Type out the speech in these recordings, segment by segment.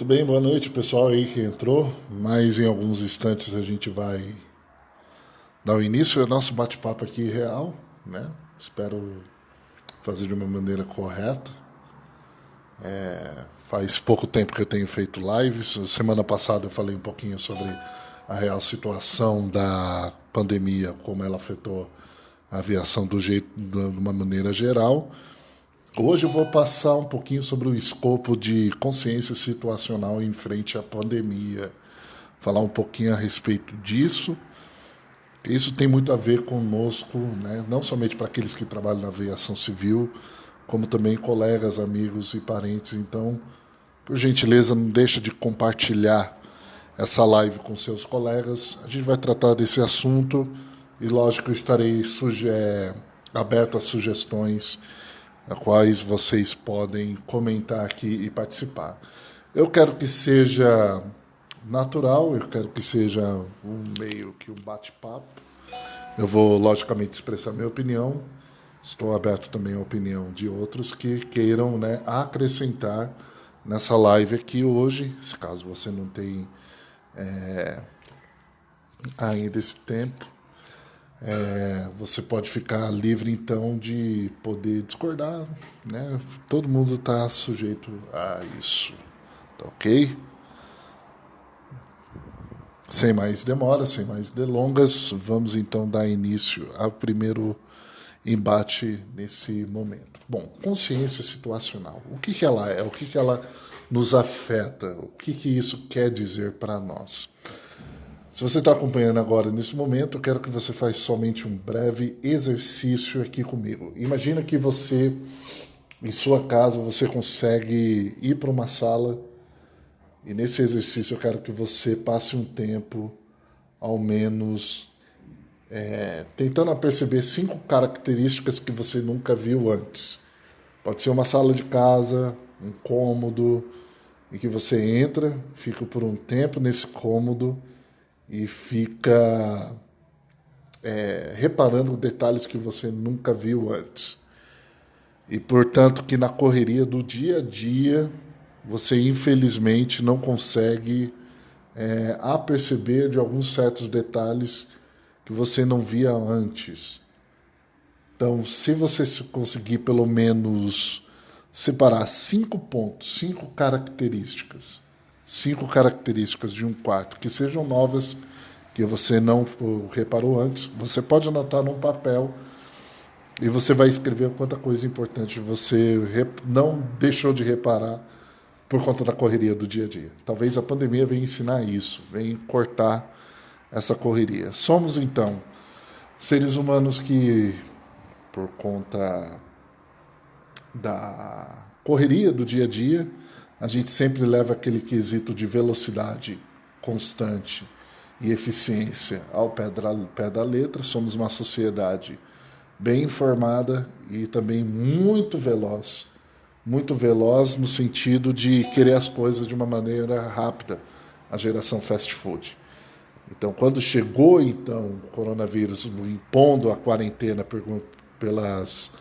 Muito bem, boa noite pessoal aí que entrou. Mas em alguns instantes a gente vai dar o início ao nosso bate-papo aqui real, né? Espero fazer de uma maneira correta. Faz pouco tempo que eu tenho feito lives. Semana passada eu falei um pouquinho sobre a real situação da pandemia, como ela afetou a aviação de uma maneira geral. Hoje eu vou passar um pouquinho sobre o escopo de consciência situacional em frente à pandemia, falar um pouquinho a respeito disso. Isso tem muito a ver conosco, né? Não somente para aqueles que trabalham na aviação civil, como também colegas, amigos e parentes. Então, por gentileza, não deixa de compartilhar essa live com seus colegas. A gente vai tratar desse assunto e, lógico, estarei aberto a sugestões, a quais vocês podem comentar aqui e participar. Eu quero que seja natural, eu quero que seja meio que um bate-papo. Eu vou, logicamente, expressar minha opinião. Estou aberto também à opinião de outros que queiram, né, acrescentar nessa live aqui hoje. Se caso você não tem ainda esse tempo, você pode ficar livre, então, de poder discordar. Né? Todo mundo está sujeito a isso. Tá ok? Sem mais demora, sem mais delongas, vamos então dar início ao primeiro embate nesse momento. Bom, consciência situacional. O que ela é? O que ela nos afeta? O que isso quer dizer para nós? Se você está acompanhando agora nesse momento, eu quero que você faça somente um breve exercício aqui comigo. Imagina que você, em sua casa, você consegue ir para uma sala e nesse exercício eu quero que você passe um tempo, ao menos, tentando perceber 5 características que você nunca viu antes. Pode ser uma sala de casa, um cômodo, em que você entra, fica por um tempo nesse cômodo e fica reparando detalhes que você nunca viu antes. E, portanto, que na correria do dia a dia, você infelizmente não consegue aperceber de alguns certos detalhes que você não via antes. Então, se você conseguir pelo menos separar 5 pontos, 5 características de um quarto que sejam novas, que você não reparou antes, você pode anotar num papel e você vai escrever quanta coisa importante você não deixou de reparar por conta da correria do dia a dia. Talvez a pandemia venha ensinar isso, venha cortar essa correria. Somos, então, seres humanos que, por conta da correria do dia a dia, a gente sempre leva aquele quesito de velocidade constante e eficiência ao pé da letra. Somos uma sociedade bem informada e também muito veloz no sentido de querer as coisas de uma maneira rápida, a geração fast food. Então, quando chegou então o coronavírus impondo a quarentena pelas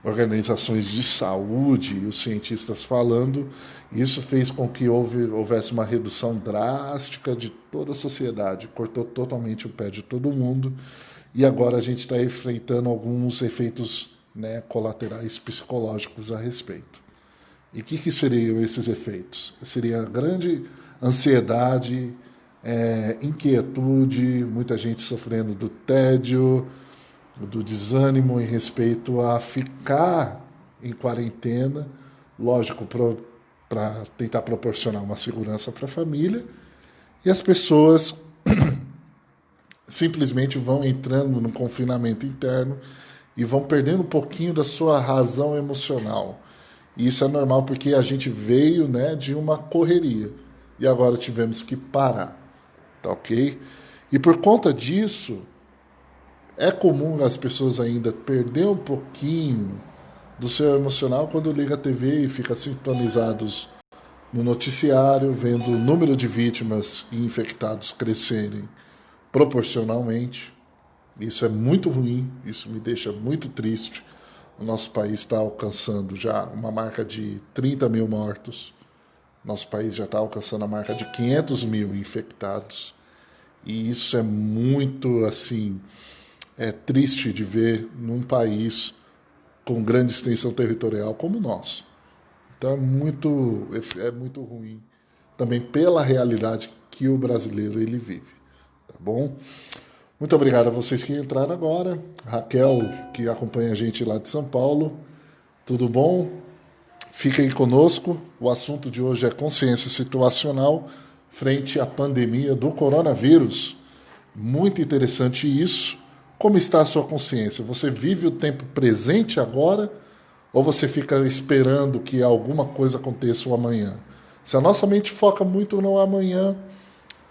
organizações de saúde e os cientistas falando, isso fez com que houvesse uma redução drástica de toda a sociedade, cortou totalmente o pé de todo mundo, e agora a gente está enfrentando alguns efeitos, né, colaterais psicológicos a respeito. E o que seriam esses efeitos? Seria grande ansiedade, inquietude, muita gente sofrendo do tédio, do desânimo em respeito a ficar em quarentena, lógico, para tentar proporcionar uma segurança para a família, e as pessoas simplesmente vão entrando no confinamento interno e vão perdendo um pouquinho da sua razão emocional. E isso é normal porque a gente veio, né, de uma correria e agora tivemos que parar, tá ok? E por conta disso, é comum as pessoas ainda perder um pouquinho do seu emocional quando liga a TV e fica sintonizados no noticiário, vendo o número de vítimas e infectados crescerem proporcionalmente. Isso é muito ruim, isso me deixa muito triste. O nosso país está alcançando já uma marca de 30 mil mortos, Nosso país já está alcançando a marca de 500 mil infectados. E isso é muito, assim, triste de ver num país com grande extensão territorial como o nosso. Então é muito ruim também pela realidade que o brasileiro ele vive, tá bom? Muito obrigado a vocês que entraram agora. Raquel, que acompanha a gente lá de São Paulo, tudo bom? Fiquem conosco. O assunto de hoje é consciência situacional frente à pandemia do coronavírus. Muito interessante isso. Como está a sua consciência? Você vive o tempo presente agora ou você fica esperando que alguma coisa aconteça o amanhã? Se a nossa mente foca muito no amanhã,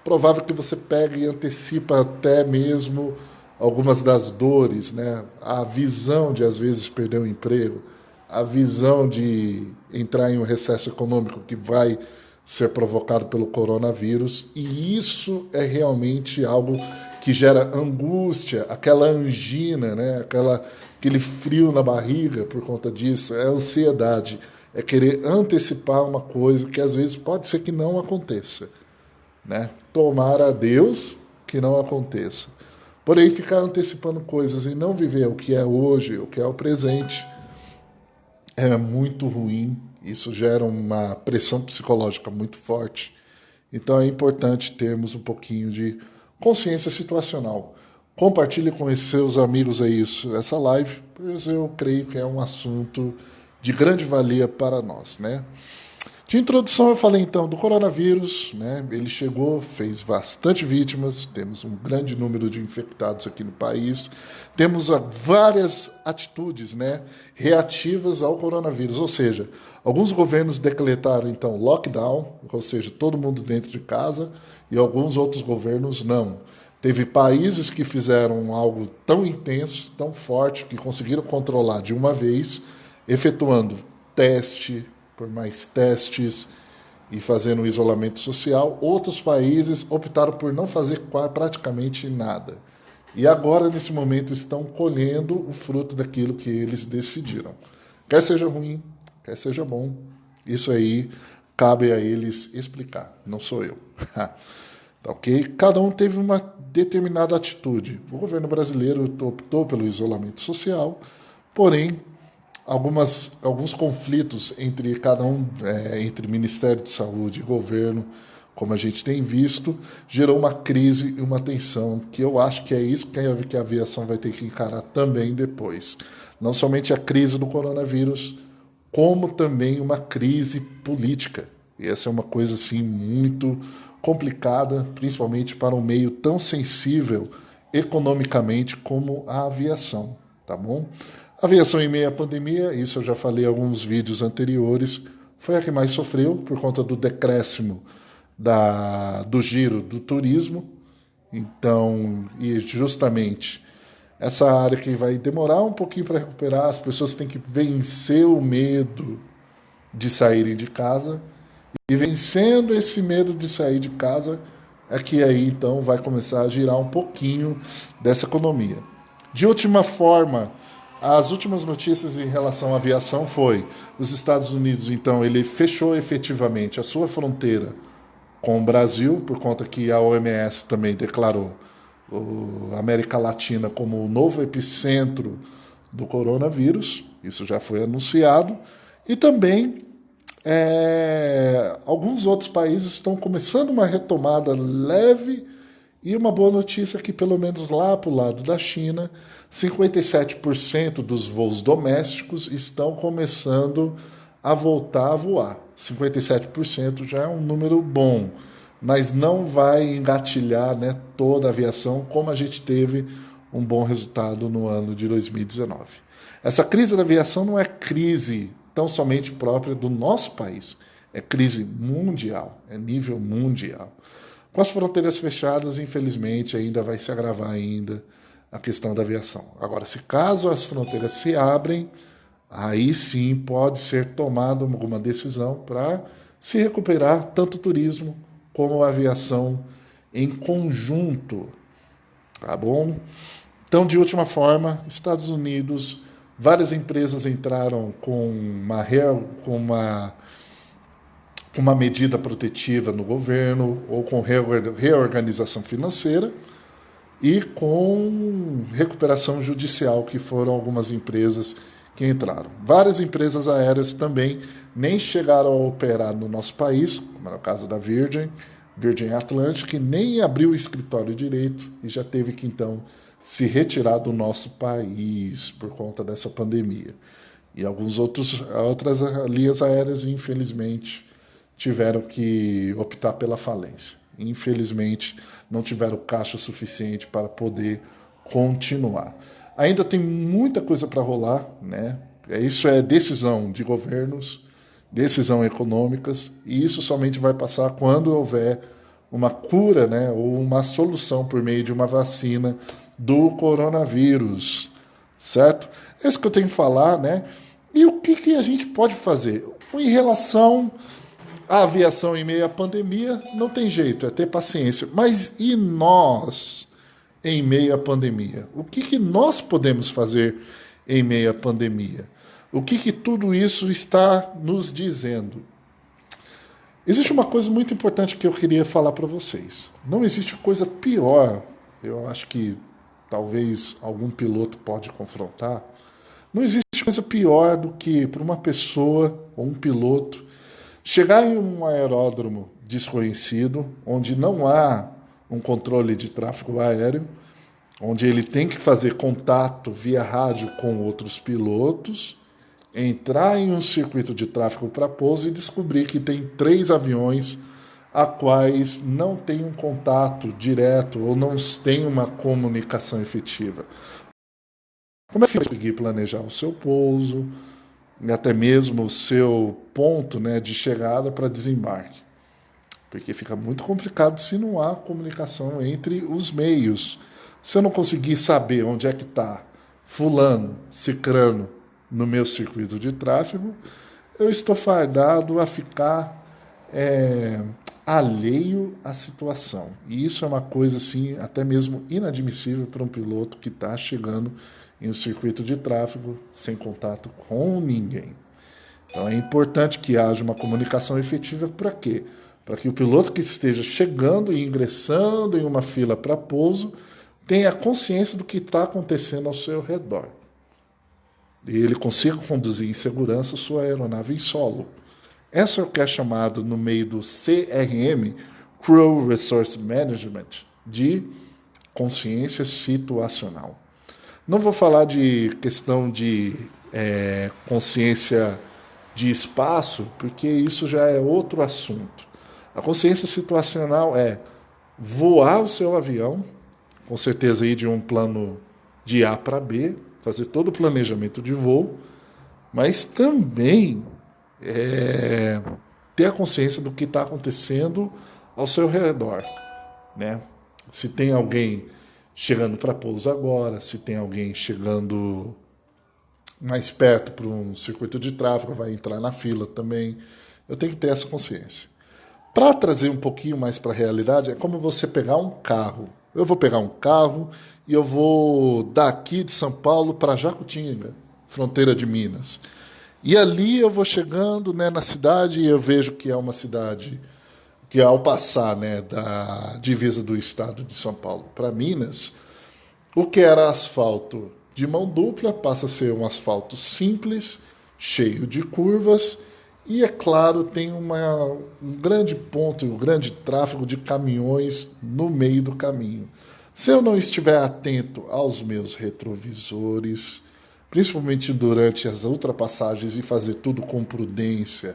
provável que você pegue e antecipa até mesmo algumas das dores, né? A visão de às vezes perder o emprego, a visão de entrar em um recesso econômico que vai ser provocado pelo coronavírus, e isso é realmente algo que gera angústia, aquela angina, né? Aquele frio na barriga por conta disso, é ansiedade, é querer antecipar uma coisa que às vezes pode ser que não aconteça. Né? Tomara a Deus que não aconteça. Porém, ficar antecipando coisas e não viver o que é hoje, o que é o presente, é muito ruim. Isso gera uma pressão psicológica muito forte. Então é importante termos um pouquinho de consciência situacional. Compartilhe com esses seus amigos aí essa live, pois eu creio que é um assunto de grande valia para nós, né? De introdução eu falei então do coronavírus, né? Ele chegou, fez bastante vítimas, temos um grande número de infectados aqui no país, temos várias atitudes, né, reativas ao coronavírus, ou seja, alguns governos decretaram então lockdown, ou seja, todo mundo dentro de casa, e alguns outros governos não. Teve países que fizeram algo tão intenso, tão forte, que conseguiram controlar de uma vez, efetuando teste, por mais testes e fazendo isolamento social. Outros países optaram por não fazer praticamente nada. E agora, nesse momento, estão colhendo o fruto daquilo que eles decidiram. Quer seja ruim, quer seja bom, isso aí cabe a eles explicar, não sou eu. Tá ok? Cada um teve uma determinada atitude. O governo brasileiro optou pelo isolamento social, porém alguns conflitos entre cada um, entre Ministério de Saúde e governo, como a gente tem visto, gerou uma crise e uma tensão, que eu acho que é isso que a aviação vai ter que encarar também depois. Não somente a crise do coronavírus, como também uma crise política. E essa é uma coisa assim muito complicada, principalmente para um meio tão sensível economicamente como a aviação, tá bom? A aviação em meio à pandemia, isso eu já falei em alguns vídeos anteriores, foi a que mais sofreu por conta do decréscimo do giro do turismo. Então, e justamente essa área que vai demorar um pouquinho para recuperar, as pessoas têm que vencer o medo de saírem de casa, e vencendo esse medo de sair de casa é que aí então vai começar a girar um pouquinho dessa economia. De última forma, as últimas notícias em relação à aviação foi os Estados Unidos, então, ele fechou efetivamente a sua fronteira com o Brasil, por conta que a OMS também declarou a América Latina como o novo epicentro do coronavírus, isso já foi anunciado, e também alguns outros países estão começando uma retomada leve. E uma boa notícia é que, pelo menos lá para o lado da China, 57% dos voos domésticos estão começando a voltar a voar. 57% já é um número bom, mas não vai engatilhar, né, toda a aviação como a gente teve um bom resultado no ano de 2019. Essa crise da aviação não é crise tão somente própria do nosso país, é crise mundial, é nível mundial. Com as fronteiras fechadas, infelizmente, ainda vai se agravar ainda a questão da aviação. Agora, se caso as fronteiras se abrem, aí sim pode ser tomada alguma decisão para se recuperar tanto o turismo como a aviação em conjunto. Tá bom? Então, de última forma, Estados Unidos, várias empresas entraram com com uma medida protetiva no governo ou com reorganização financeira e com recuperação judicial, que foram algumas empresas que entraram. Várias empresas aéreas também nem chegaram a operar no nosso país, como era o caso da Virgin Atlantic, que nem abriu o escritório direito e já teve que, então, se retirar do nosso país por conta dessa pandemia. E outras linhas aéreas, infelizmente, tiveram que optar pela falência. Infelizmente, não tiveram caixa suficiente para poder continuar. Ainda tem muita coisa para rolar, né? Isso é decisão de governos, decisão econômicas, e isso somente vai passar quando houver uma cura, né, ou uma solução por meio de uma vacina do coronavírus, certo? É isso que eu tenho que falar, né? E o que a gente pode fazer? Em relação à aviação em meio à pandemia, não tem jeito, é ter paciência. Mas e nós, em meio à pandemia? O que nós podemos fazer em meio à pandemia? O que tudo isso está nos dizendo? Existe uma coisa muito importante que eu queria falar para vocês. Não existe coisa pior, eu acho que talvez algum piloto pode confrontar, não existe coisa pior do que para uma pessoa ou um piloto chegar em um aeródromo desconhecido, onde não há um controle de tráfego aéreo, onde ele tem que fazer contato via rádio com outros pilotos, entrar em um circuito de tráfego para pouso e descobrir que tem 3 aviões a quais não tem um contato direto ou não tem uma comunicação efetiva. Como é que você conseguir planejar o seu pouso e até mesmo o seu ponto, né, de chegada para desembarque? Porque fica muito complicado se não há comunicação entre os meios. Se eu não conseguir saber onde é que está fulano, cicrano no meu circuito de tráfego, eu estou fardado a ficar alheio à situação. E isso é uma coisa assim, até mesmo inadmissível para um piloto que está chegando em um circuito de tráfego sem contato com ninguém. Então é importante que haja uma comunicação efetiva para quê? Para que o piloto que esteja chegando e ingressando em uma fila para pouso tenha consciência do que está acontecendo ao seu redor. E ele consiga conduzir em segurança sua aeronave em solo. Essa é o que é chamado no meio do CRM, Crew Resource Management, de consciência situacional. Não vou falar de questão de consciência de espaço, porque isso já é outro assunto. A consciência situacional é voar o seu avião, com certeza ir de um plano de A para B, fazer todo o planejamento de voo, mas também ter a consciência do que está acontecendo ao seu redor, né? Se tem alguém chegando para pouso agora, se tem alguém chegando mais perto para um circuito de tráfego, vai entrar na fila também. Eu tenho que ter essa consciência. Para trazer um pouquinho mais para a realidade, é como você pegar um carro. Eu vou pegar um carro e eu vou daqui de São Paulo para Jacutinga, fronteira de Minas. E ali eu vou chegando, né, na cidade e eu vejo que é uma cidade que, ao passar, né, da divisa do estado de São Paulo para Minas, o que era asfalto de mão dupla passa a ser um asfalto simples, cheio de curvas e, é claro, tem um grande ponto, um grande tráfego de caminhões no meio do caminho. Se eu não estiver atento aos meus retrovisores, principalmente durante as ultrapassagens, e fazer tudo com prudência,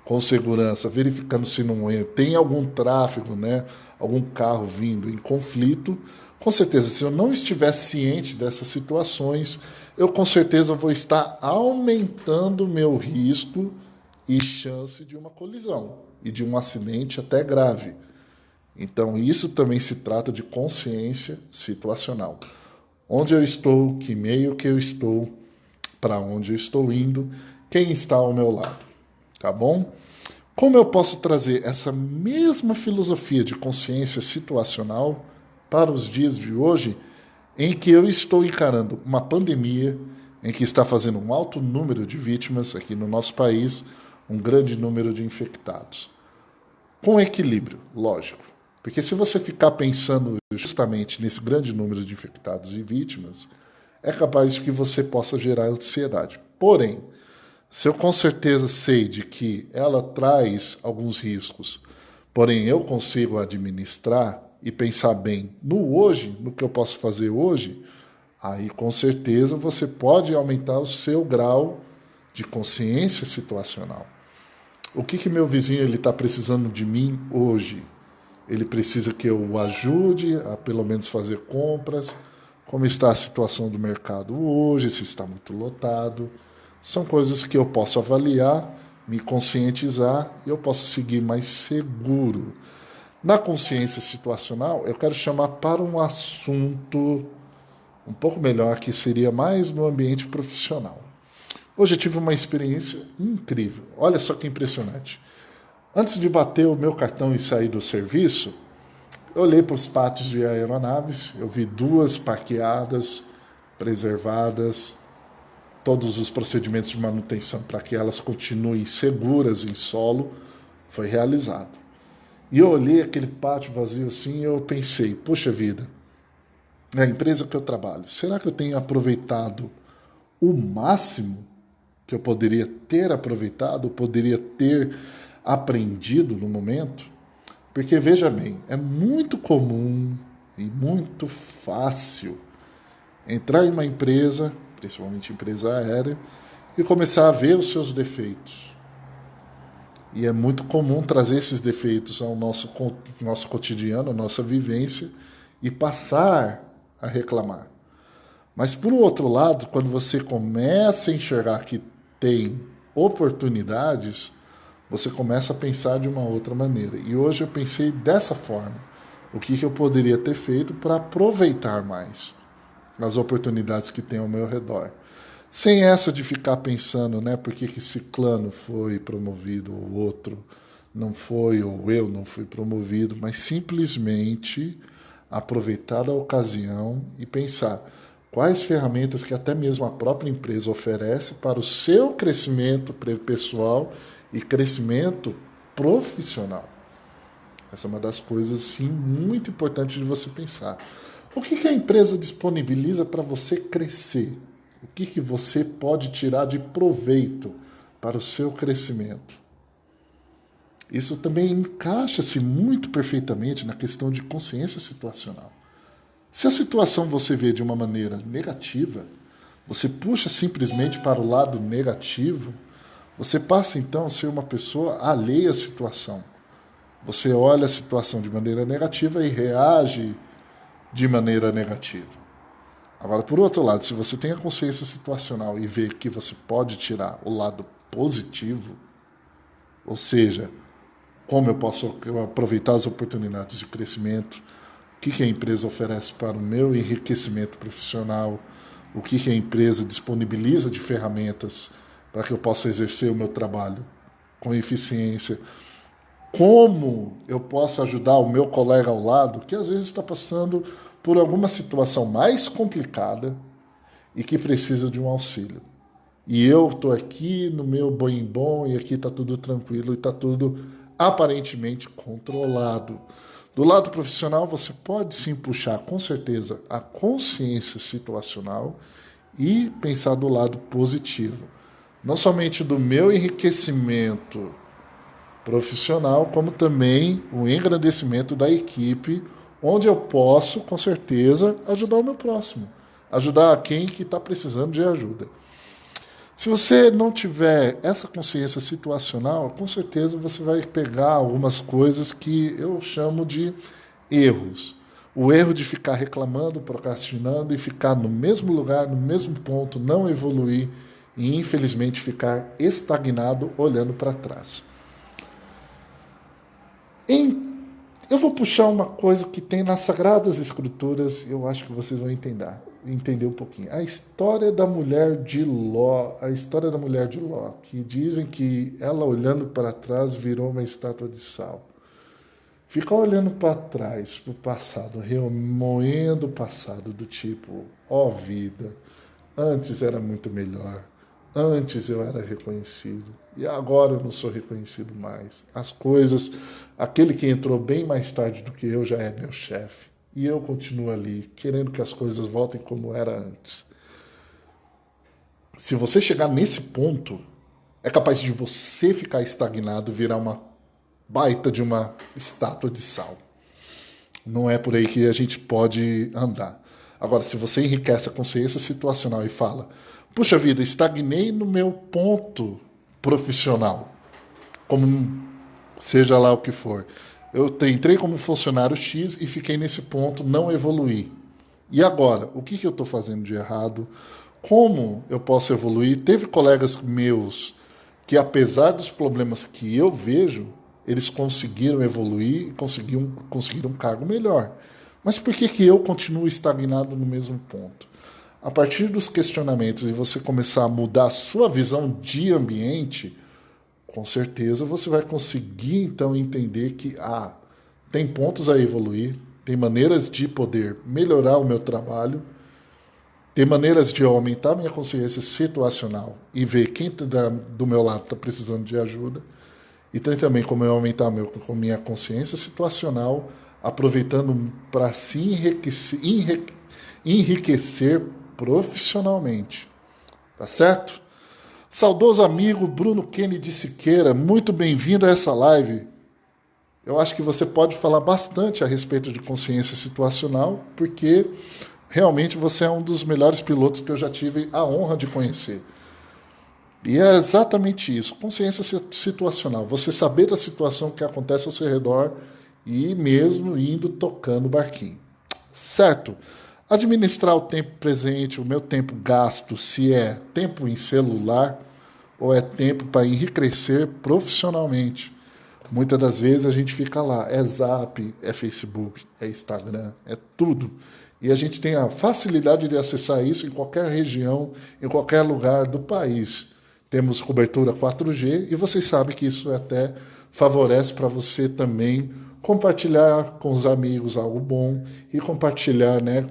com segurança, verificando se não tem algum tráfego, né, algum carro vindo em conflito, com certeza, se eu não estiver ciente dessas situações, eu com certeza vou estar aumentando o meu risco e chance de uma colisão e de um acidente até grave. Então, isso também se trata de consciência situacional. Onde eu estou, que meio que eu estou, para onde eu estou indo, quem está ao meu lado. Tá bom? Como eu posso trazer essa mesma filosofia de consciência situacional para os dias de hoje, em que eu estou encarando uma pandemia, em que está fazendo um alto número de vítimas aqui no nosso país, um grande número de infectados? com equilíbrio, lógico. Porque se você ficar pensando justamente nesse grande número de infectados e vítimas, é capaz de que você possa gerar ansiedade. Porém, se eu com certeza sei de que ela traz alguns riscos, porém eu consigo administrar e pensar bem no hoje, no que eu posso fazer hoje, aí com certeza você pode aumentar o seu grau de consciência situacional. O que meu vizinho ele está precisando de mim hoje? Ele precisa que eu o ajude a pelo menos fazer compras. Como está a situação do mercado hoje? Se está muito lotado. São coisas que eu posso avaliar, me conscientizar e eu posso seguir mais seguro. Na consciência situacional, eu quero chamar para um assunto um pouco melhor, que seria mais no ambiente profissional. Hoje eu tive uma experiência incrível. Olha só que impressionante. Antes de bater o meu cartão e sair do serviço, eu olhei para os pátios de aeronaves, eu vi duas parqueadas, preservadas, todos os procedimentos de manutenção para que elas continuem seguras em solo, foi realizado. E eu olhei aquele pátio vazio assim e eu pensei, poxa vida, é a empresa que eu trabalho, será que eu tenho aproveitado o máximo que eu poderia ter aproveitado, poderia ter aprendido no momento? Porque veja bem, é muito comum e muito fácil entrar em uma empresa, principalmente empresa aérea, e começar a ver os seus defeitos. E é muito comum trazer esses defeitos ao nosso cotidiano, à nossa vivência, e passar a reclamar. Mas, por outro lado, quando você começa a enxergar que tem oportunidades, você começa a pensar de uma outra maneira. E hoje eu pensei dessa forma. O que eu poderia ter feito para aproveitar mais as oportunidades que tem ao meu redor? Sem essa de ficar pensando, né, por que ciclano foi promovido, ou outro não foi, ou eu não fui promovido, mas simplesmente aproveitar a ocasião e pensar quais ferramentas que até mesmo a própria empresa oferece para o seu crescimento pessoal e crescimento profissional. Essa é uma das coisas, sim, muito importantes de você pensar. O que a empresa disponibiliza para você crescer? O que você pode tirar de proveito para o seu crescimento? Isso também encaixa-se muito perfeitamente na questão de consciência situacional. Se a situação você vê de uma maneira negativa, você puxa simplesmente para o lado negativo, você passa então a ser uma pessoa alheia à situação. Você olha a situação de maneira negativa e reage de maneira negativa. Agora, por outro lado, se você tem a consciência situacional e vê que você pode tirar o lado positivo, ou seja, como eu posso aproveitar as oportunidades de crescimento, o que a empresa oferece para o meu enriquecimento profissional, o que a empresa disponibiliza de ferramentas para que eu possa exercer o meu trabalho com eficiência, como eu posso ajudar o meu colega ao lado, que às vezes está passando por alguma situação mais complicada e que precisa de um auxílio. E eu estou aqui no meu bom e aqui está tudo tranquilo e está tudo aparentemente controlado. Do lado profissional, você pode sim puxar com certeza a consciência situacional e pensar do lado positivo. Não somente do meu enriquecimento profissional, como também o engrandecimento da equipe, onde eu posso, com certeza, ajudar o meu próximo, ajudar quem que está precisando de ajuda. Se você não tiver essa consciência situacional, com certeza você vai pegar algumas coisas que eu chamo de erros. O erro de ficar reclamando, procrastinando e ficar no mesmo lugar, no mesmo ponto, não evoluir e, infelizmente, ficar estagnado olhando para trás. Eu vou puxar uma coisa que tem nas Sagradas Escrituras, eu acho que vocês vão entender um pouquinho. A história da mulher de Ló, que dizem que ela olhando para trás virou uma estátua de sal. Ficar olhando para trás, para o passado, remoendo o passado do tipo, ó vida, antes era muito melhor, Antes eu era reconhecido e agora eu não sou reconhecido mais. As coisas, aquele que entrou bem mais tarde do que eu já é meu chefe. E eu continuo ali, querendo que as coisas voltem como era antes. Se você chegar nesse ponto, é capaz de você ficar estagnado, virar uma baita de uma estátua de sal. Não é por aí que a gente pode andar. Agora, se você enriquece a consciência situacional e fala: puxa vida, estagnei no meu ponto profissional, como seja lá o que for. Eu entrei como funcionário X e fiquei nesse ponto, não evoluí. E agora, o que eu estou fazendo de errado? Como eu posso evoluir? Teve colegas meus que, apesar dos problemas que eu vejo, eles conseguiram evoluir e conseguiram um cargo melhor. Mas por que eu continuo estagnado no mesmo ponto? A partir dos questionamentos e você começar a mudar a sua visão de ambiente, com certeza você vai conseguir então entender que tem pontos a evoluir, tem maneiras de poder melhorar o meu trabalho, tem maneiras de eu aumentar minha consciência situacional e ver quem do meu lado está precisando de ajuda. E tem também como eu aumentar minha consciência situacional, aproveitando para se enriquecer profissionalmente. Tá certo? Saudoso amigo Bruno Kennedy Siqueira, muito bem-vindo a essa live. Eu acho que você pode falar bastante a respeito de consciência situacional, porque realmente você é um dos melhores pilotos que eu já tive a honra de conhecer. E é exatamente isso, consciência situacional. Você saber da situação que acontece ao seu redor e mesmo indo tocando o barquinho. Certo? Administrar o tempo presente, o meu tempo gasto, se é tempo em celular ou é tempo para enriquecer profissionalmente. Muitas das vezes a gente fica lá, é Zap, é Facebook, é Instagram, é tudo. E a gente tem a facilidade de acessar isso em qualquer região, em qualquer lugar do país. Temos cobertura 4G e vocês sabem que isso até favorece para você também compartilhar com os amigos algo bom e compartilhar, né,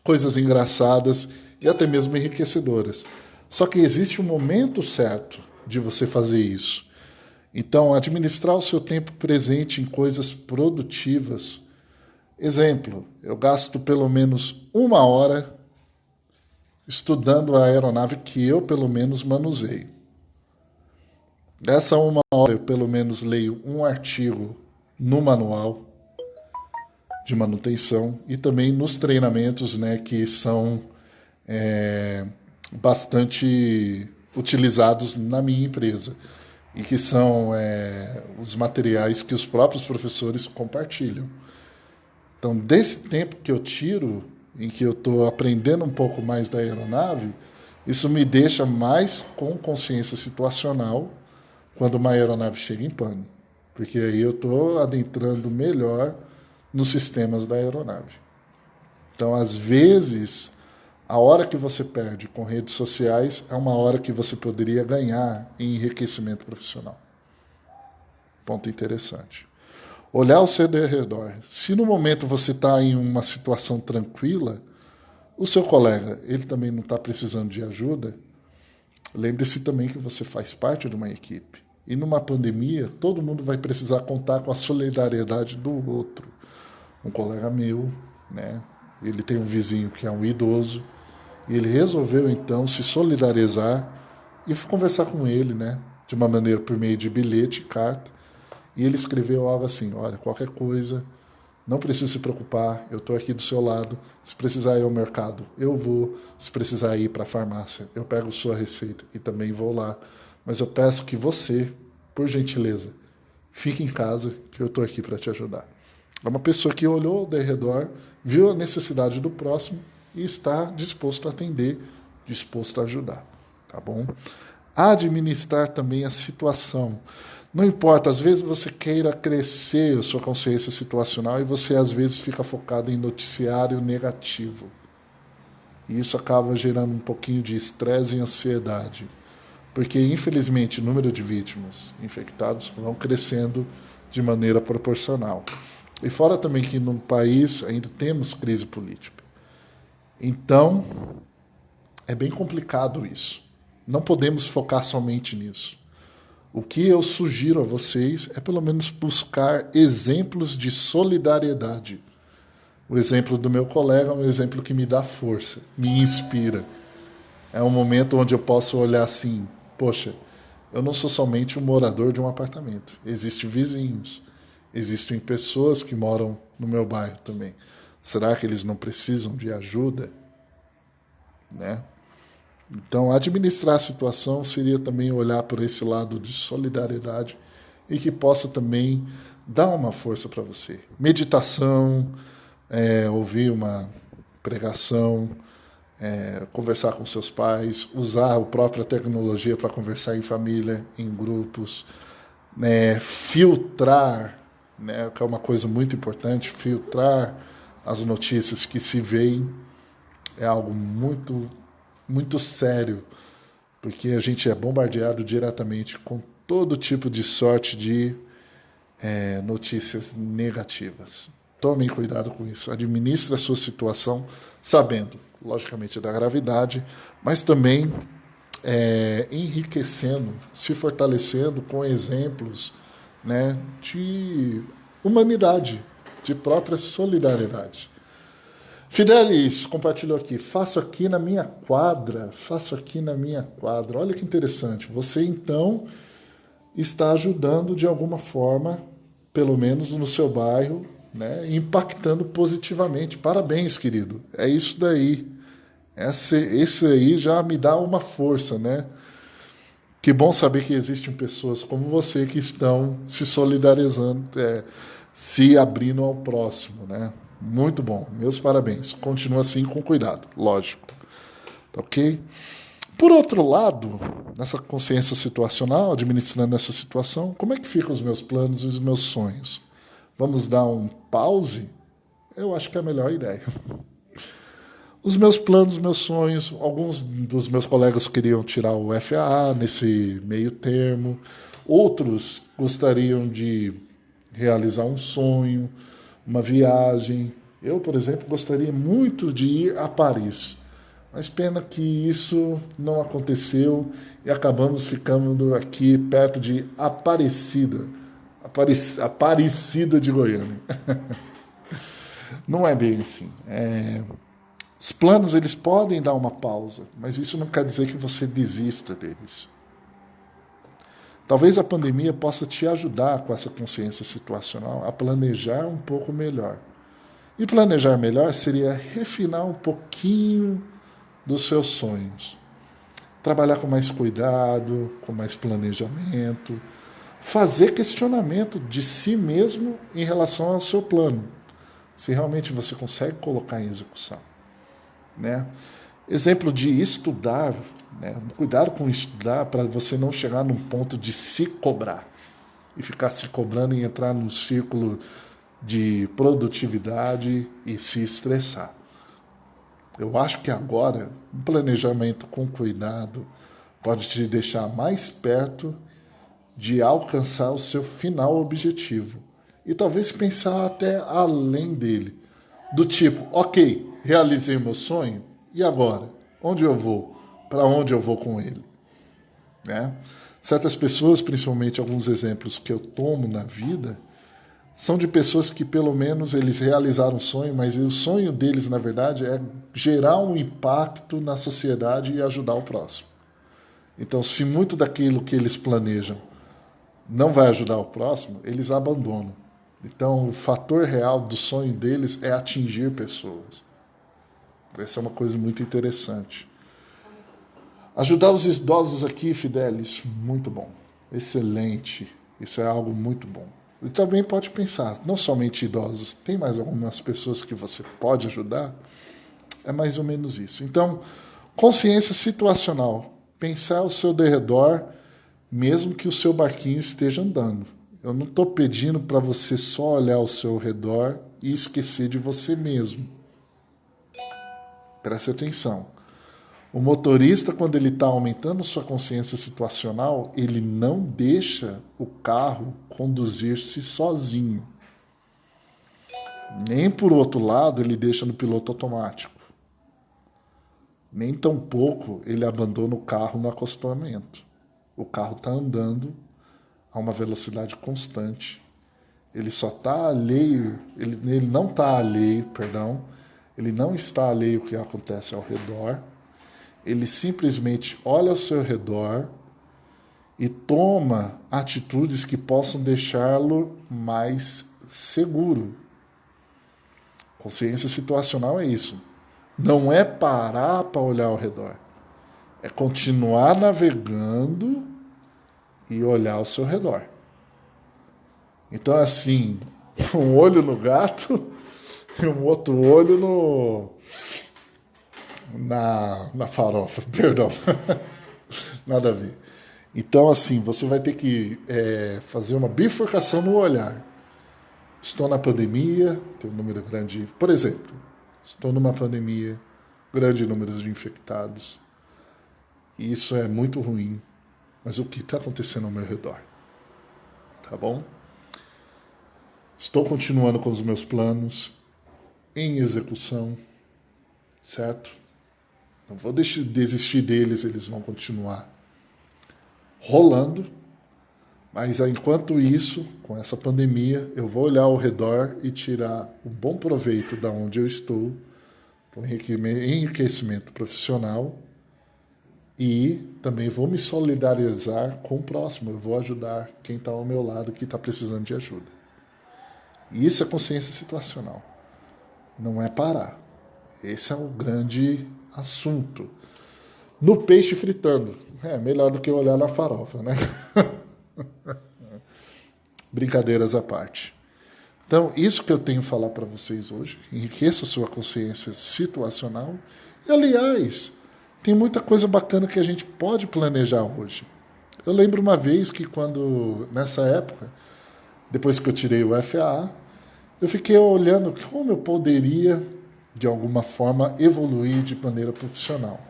coisas engraçadas e até mesmo enriquecedoras. Só que existe um momento certo de você fazer isso. Então, administrar o seu tempo presente em coisas produtivas. Exemplo, eu gasto pelo menos 1 hora estudando a aeronave que eu, pelo menos, manuseio. Dessa 1 hora, eu, pelo menos, leio um artigo no manual de manutenção e também nos treinamentos, né, que são bastante utilizados na minha empresa e que são os materiais que os próprios professores compartilham. Então, desse tempo que eu tiro, em que eu estou aprendendo um pouco mais da aeronave, isso me deixa mais com consciência situacional quando uma aeronave chega em pane, porque aí eu estou adentrando melhor nos sistemas da aeronave. Então, às vezes, a hora que você perde com redes sociais é uma hora que você poderia ganhar em enriquecimento profissional. Ponto interessante. Olhar ao seu redor. Se no momento você está em uma situação tranquila, o seu colega, ele também não está precisando de ajuda, lembre-se também que você faz parte de uma equipe. E numa pandemia, todo mundo vai precisar contar com a solidariedade do outro. Um colega meu, né, ele tem um vizinho que é um idoso, e ele resolveu então se solidarizar e conversar com ele, né, de uma maneira por meio de bilhete, carta. E ele escreveu algo assim: olha, qualquer coisa, não precisa se preocupar, eu estou aqui do seu lado. Se precisar ir ao mercado, eu vou. Se precisar ir para a farmácia, eu pego sua receita e também vou lá. Mas eu peço que você, por gentileza, fique em casa, que eu estou aqui para te ajudar. É uma pessoa que olhou ao redor, viu a necessidade do próximo e está disposto a atender, disposto a ajudar. Tá bom? Administrar também a situação. Não importa, às vezes você queira crescer a sua consciência situacional e você às vezes fica focado em noticiário negativo. E isso acaba gerando um pouquinho de estresse e ansiedade. Porque, infelizmente, o número de vítimas infectados vão crescendo de maneira proporcional. E fora também que no país ainda temos crise política. Então, é bem complicado isso. Não podemos focar somente nisso. O que eu sugiro a vocês é pelo menos buscar exemplos de solidariedade. O exemplo do meu colega é um exemplo que me dá força, me inspira. É um momento onde eu posso olhar assim, poxa, eu não sou somente um morador de um apartamento. Existem vizinhos, existem pessoas que moram no meu bairro também. Será que eles não precisam de ajuda? Né? Então, administrar a situação seria também olhar por esse lado de solidariedade e que possa também dar uma força para você. Meditação, ouvir uma pregação, conversar com seus pais, usar a própria tecnologia para conversar em família, em grupos, filtrar, né, que é uma coisa muito importante, filtrar as notícias que se veem é algo muito sério, porque a gente é bombardeado diretamente com todo tipo de sorte de notícias negativas. Tomem cuidado com isso. Administre a sua situação sabendo, logicamente, da gravidade, mas também enriquecendo, se fortalecendo com exemplos, né, de humanidade, de própria solidariedade. Fidelis compartilhou aqui, faço aqui na minha quadra. Olha que interessante. Você, então, está ajudando de alguma forma, pelo menos no seu bairro, né, impactando positivamente. Parabéns, querido. É isso daí. Esse aí já me dá uma força, né? Que bom saber que existem pessoas como você que estão se solidarizando, se abrindo ao próximo, né? Muito bom, meus parabéns. Continua assim com cuidado, lógico. Tá ok? Por outro lado, nessa consciência situacional, administrando essa situação, como é que ficam os meus planos e os meus sonhos? Vamos dar um pause? Eu acho que é a melhor ideia. Os meus planos, meus sonhos, alguns dos meus colegas queriam tirar o FAA nesse meio termo, outros gostariam de realizar um sonho, uma viagem. Eu, por exemplo, gostaria muito de ir a Paris, mas pena que isso não aconteceu e acabamos ficando aqui perto de Aparecida, Aparecida de Goiânia. Não é bem assim. Os planos eles podem dar uma pausa, mas isso não quer dizer que você desista deles. Talvez a pandemia possa te ajudar com essa consciência situacional a planejar um pouco melhor. E planejar melhor seria refinar um pouquinho dos seus sonhos. Trabalhar com mais cuidado, com mais planejamento, fazer questionamento de si mesmo em relação ao seu plano, se realmente você consegue colocar em execução. Né? Exemplo de estudar, né? Cuidado com estudar para você não chegar num ponto de se cobrar e ficar se cobrando e entrar num círculo de produtividade e se estressar. Eu acho que agora um planejamento com cuidado pode te deixar mais perto de alcançar o seu final objetivo e talvez pensar até além dele, do tipo, ok, realizei meu sonho, e agora? Onde eu vou? Para onde eu vou com ele? Né? Certas pessoas, principalmente alguns exemplos que eu tomo na vida, são de pessoas que pelo menos eles realizaram um sonho, mas o sonho deles, na verdade, é gerar um impacto na sociedade e ajudar o próximo. Então, se muito daquilo que eles planejam não vai ajudar o próximo, eles abandonam. Então, o fator real do sonho deles é atingir pessoas. Essa é uma coisa muito interessante. Ajudar os idosos aqui, Fidelis, muito bom. Excelente. Isso é algo muito bom. E também pode pensar, não somente idosos, tem mais algumas pessoas que você pode ajudar? É mais ou menos isso. Então, consciência situacional. Pensar ao seu derredor, mesmo que o seu barquinho esteja andando. Eu não estou pedindo para você só olhar ao seu redor e esquecer de você mesmo. Preste atenção. O motorista, quando ele está aumentando sua consciência situacional, ele não deixa o carro conduzir-se sozinho. Nem por outro lado ele deixa no piloto automático. nem tampouco ele abandona o carro no acostamento. O carro está andando a uma velocidade constante. Ele só está alheio, ele não está alheio, perdão, ele não está alheio ao que acontece ao redor. Ele simplesmente olha ao seu redor e toma atitudes que possam deixá-lo mais seguro. Consciência situacional é isso. Não é parar para olhar ao redor. É continuar navegando e olhar ao seu redor. Então, assim, um olho no gato e um outro olho na farofa, perdão. Nada a ver. Então, assim, você vai ter que fazer uma bifurcação no olhar. Estou na pandemia, tem um número grande. Por exemplo, estou numa pandemia, grande número de infectados. E isso é muito ruim. Mas o que está acontecendo ao meu redor? Tá bom? Estou continuando com os meus planos em execução, certo? Não vou desistir deles, eles vão continuar rolando. Mas enquanto isso, com essa pandemia, eu vou olhar ao redor e tirar um bom proveito da onde eu estou, para enriquecimento profissional, e também vou me solidarizar com o próximo. Eu vou ajudar quem está ao meu lado, que está precisando de ajuda. E isso é consciência situacional. Não é parar. Esse é o grande assunto. No peixe fritando. É melhor do que olhar na farofa, né? Brincadeiras à parte. Então, isso que eu tenho a falar para vocês hoje. Enriqueça sua consciência situacional. E, aliás, tem muita coisa bacana que a gente pode planejar hoje. Eu lembro uma vez que nessa época, depois que eu tirei o FAA, eu fiquei olhando como eu poderia, de alguma forma, evoluir de maneira profissional.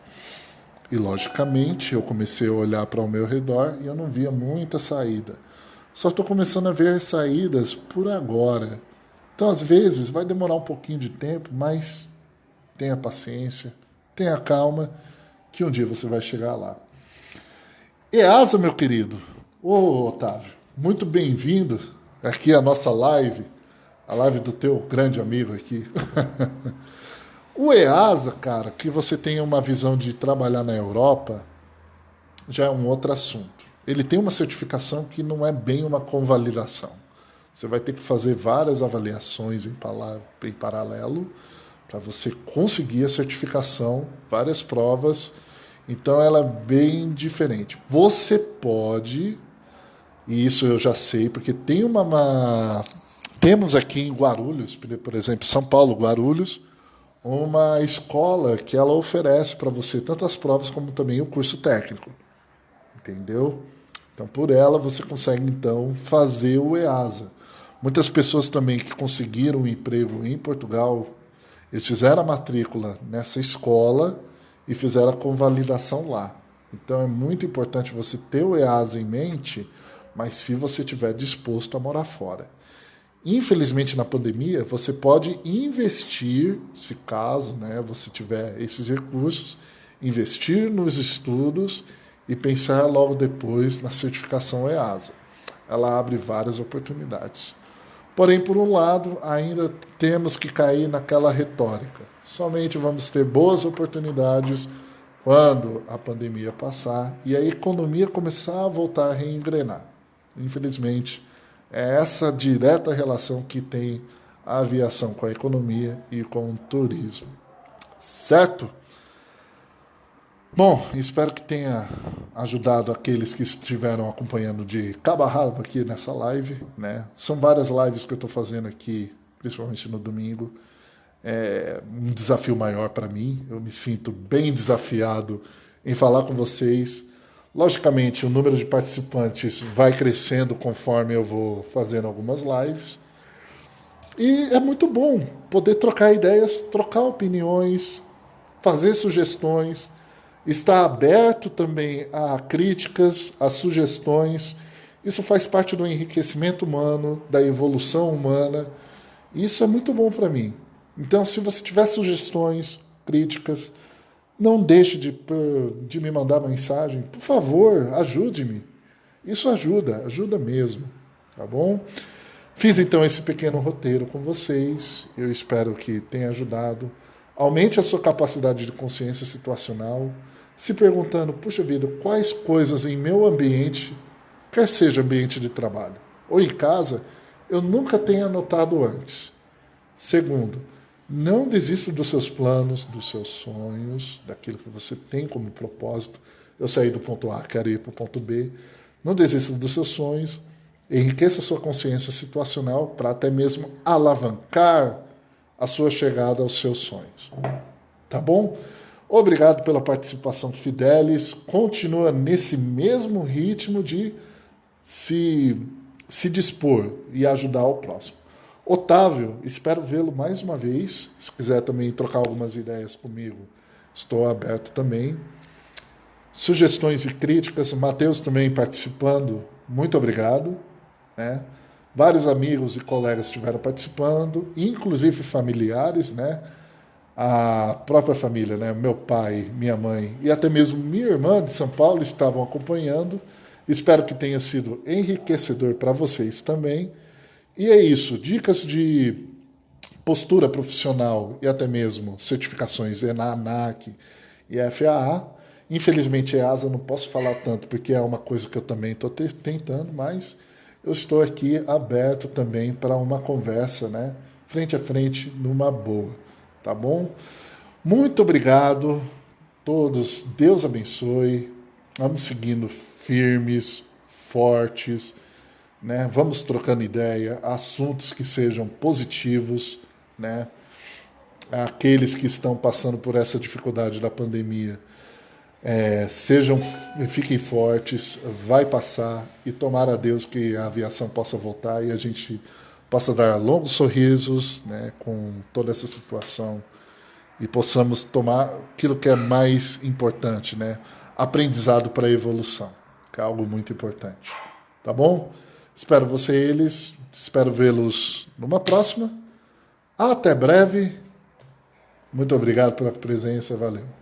E, logicamente, eu comecei a olhar para o meu redor e eu não via muita saída. Só estou começando a ver saídas por agora. Então, às vezes, vai demorar um pouquinho de tempo, mas tenha paciência, tenha calma, que um dia você vai chegar lá. EASA, meu querido. Ô, Otávio, muito bem-vindo aqui à nossa live, a live do teu grande amigo aqui. O EASA, cara, que você tenha uma visão de trabalhar na Europa, já é um outro assunto. Ele tem uma certificação que não é bem uma convalidação. Você vai ter que fazer várias avaliações em paralelo para você conseguir a certificação, várias provas. Então ela é bem diferente. Você pode, e isso eu já sei, porque temos aqui em Guarulhos, por exemplo, São Paulo, Guarulhos, uma escola que ela oferece para você tanto as provas como também o curso técnico. Entendeu? Então, por ela, você consegue, então, fazer o EASA. Muitas pessoas também que conseguiram um emprego em Portugal, eles fizeram a matrícula nessa escola e fizeram a convalidação lá. Então, é muito importante você ter o EASA em mente, mas se você estiver disposto a morar fora. Infelizmente, na pandemia, você pode investir, se caso você tiver esses recursos, investir nos estudos e pensar logo depois na certificação EASA. Ela abre várias oportunidades. Porém, por um lado, ainda temos que cair naquela retórica. Somente vamos ter boas oportunidades quando a pandemia passar e a economia começar a voltar a reengrenar. Infelizmente, é essa direta relação que tem a aviação com a economia e com o turismo. Certo? Bom, espero que tenha ajudado aqueles que estiveram acompanhando de cabo a rabo aqui nessa live, né? São várias lives que eu estou fazendo aqui, principalmente no domingo. É um desafio maior para mim. Eu me sinto bem desafiado em falar com vocês. Logicamente, o número de participantes vai crescendo conforme eu vou fazendo algumas lives. E é muito bom poder trocar ideias, trocar opiniões, fazer sugestões. Está aberto também a críticas, a sugestões. Isso faz parte do enriquecimento humano, da evolução humana. Isso é muito bom para mim. Então, se você tiver sugestões, críticas, Não deixe de me mandar mensagem. Por favor, ajude-me. Isso ajuda, ajuda mesmo, tá bom? Fiz então esse pequeno roteiro com vocês. Eu espero que tenha ajudado. Aumente a sua capacidade de consciência situacional, se perguntando, puxa vida, quais coisas em meu ambiente, quer seja ambiente de trabalho ou em casa, eu nunca tenho anotado antes. Segundo, não desista dos seus planos, dos seus sonhos, daquilo que você tem como propósito. Eu saí do ponto A, quero ir para o ponto B. Não desista dos seus sonhos. Enriqueça a sua consciência situacional para até mesmo alavancar a sua chegada aos seus sonhos. Tá bom? Obrigado pela participação, Fidelis. Continua nesse mesmo ritmo de se dispor e ajudar o próximo. Otávio, espero vê-lo mais uma vez. Se quiser também trocar algumas ideias comigo, estou aberto também. Sugestões e críticas, Matheus também participando, muito obrigado. Né? Vários amigos e colegas estiveram participando, inclusive familiares, né? A própria família, né? Meu pai, minha mãe e até mesmo minha irmã de São Paulo estavam acompanhando. Espero que tenha sido enriquecedor para vocês também. E é isso, dicas de postura profissional e até mesmo certificações na ANAC e FAA. Infelizmente, EASA não posso falar tanto, porque é uma coisa que eu também estou tentando, mas eu estou aqui aberto também para uma conversa, né? Frente a frente, numa boa, tá bom? Muito obrigado, todos, Deus abençoe, vamos seguindo firmes, fortes, né? Vamos trocando ideia, assuntos que sejam positivos, né? Aqueles que estão passando por essa dificuldade da pandemia, fiquem fortes, vai passar e tomara a Deus que a aviação possa voltar e a gente possa dar longos sorrisos, né, com toda essa situação e possamos tomar aquilo que é mais importante, né, aprendizado para a evolução, que é algo muito importante. Tá bom? Espero vê-los numa próxima. Até breve. Muito obrigado pela presença, valeu.